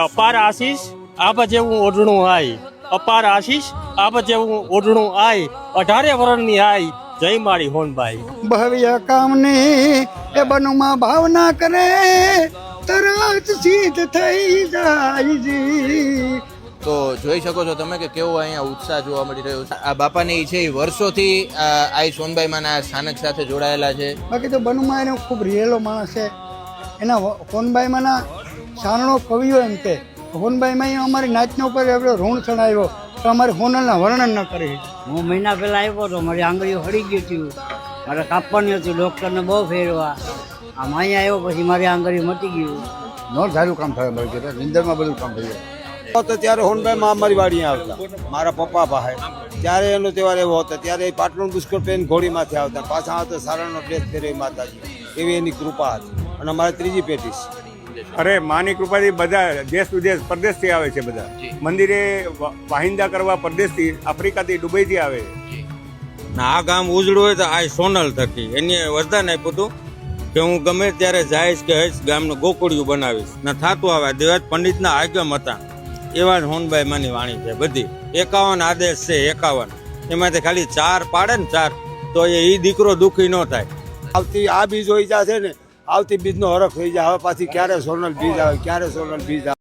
અપાર આશીષ આપ જેવું ઓઢણું આય, અપાર આશીષ આપ જેવું ઓઢણું આય, 18 વર્ષની આય, જય મારી હોનબાઈ. ભવ્ય કામની એ બનુમાં ભાવના કરે તરત સિદ્ધ થઈ જાય જી. તો જોઈ શકો છો તમે કે કેવો અહીંયા ઉત્સાહ જોવા મળી રહ્યો છે. આ બાપાની છે એ વર્ષોથી આઈ સોનબાઈ માના સ્થાનક સાથે જોડાયેલા છે. બાકી તો બનુમાં એનો ખૂબ રિયેલો માણસ છે. એના હોનબાઈમાંના સારણો કવિઓ એમ કે હોનબાઈમાં અમારી નાચનો ઉપર એવડો ઋણ ચડાવ્યો તો અમારે હોનલના વર્ણન ન કરી. હું મહિના પહેલા આવ્યો હતો, મારી આંગળીઓ હળી ગઈ હતી, મારે કાપવાની હતી, ડૉક્ટરને બહુ ફેરવા. આમ અહીંયા આવ્યો પછી મારી આંગળી મટી ગયું. નો સારું કામ થયું મારી જોડે, નિંદરમાં બધું કામ થઈ ગયું. તો ત્યારે હોનબાઈમાં અમારી વાડી આવતા મારા પપ્પા પાસે, ત્યારે એનો તહેવાર એવો હતો. ત્યારે પાટણ બુસ્કોટ પહેરીને ઘોડીમાંથી આવતા, પાછા આવતા સારણનો ડ્રેસ પહેરી માતાજી, એવી એની કૃપા હતી. અને અમારે ત્રીજી પેઢી છે. અરે માની કૃપાથી બધા દેશ વિદેશ પરદેશથી આવે છે. બધા મંદિરે વાહિંદા કરવા પરદેશથી, આફ્રિકાથી, દુબઈથી આવે છે. આ ગામ ઉજળું હોય તો આ સોનલ થકી એને વરદાન આપ્યું હતું કે હું ગમે ત્યારે જઈશ કે હઈશ ગામનું ગોકુળિયું બનાવીશ. ના થાતું આવે. દેવાજ પંડિતના આગમ હતા એવા જ હોનબાઈ માની વાણી છે બધી. 51 આદેશ છે, 51 એમાંથી ખાલી 4 પાડે ને 4 તો એ દીકરો દુઃખી ન થાય. આવતી આ બીજ હોય છે ને, આવતી બીજનો હરખ થઈ જાય. હવે પાછી ક્યારે સોનલ બીજ આવે, ક્યારે સોનલ બીજ આવે.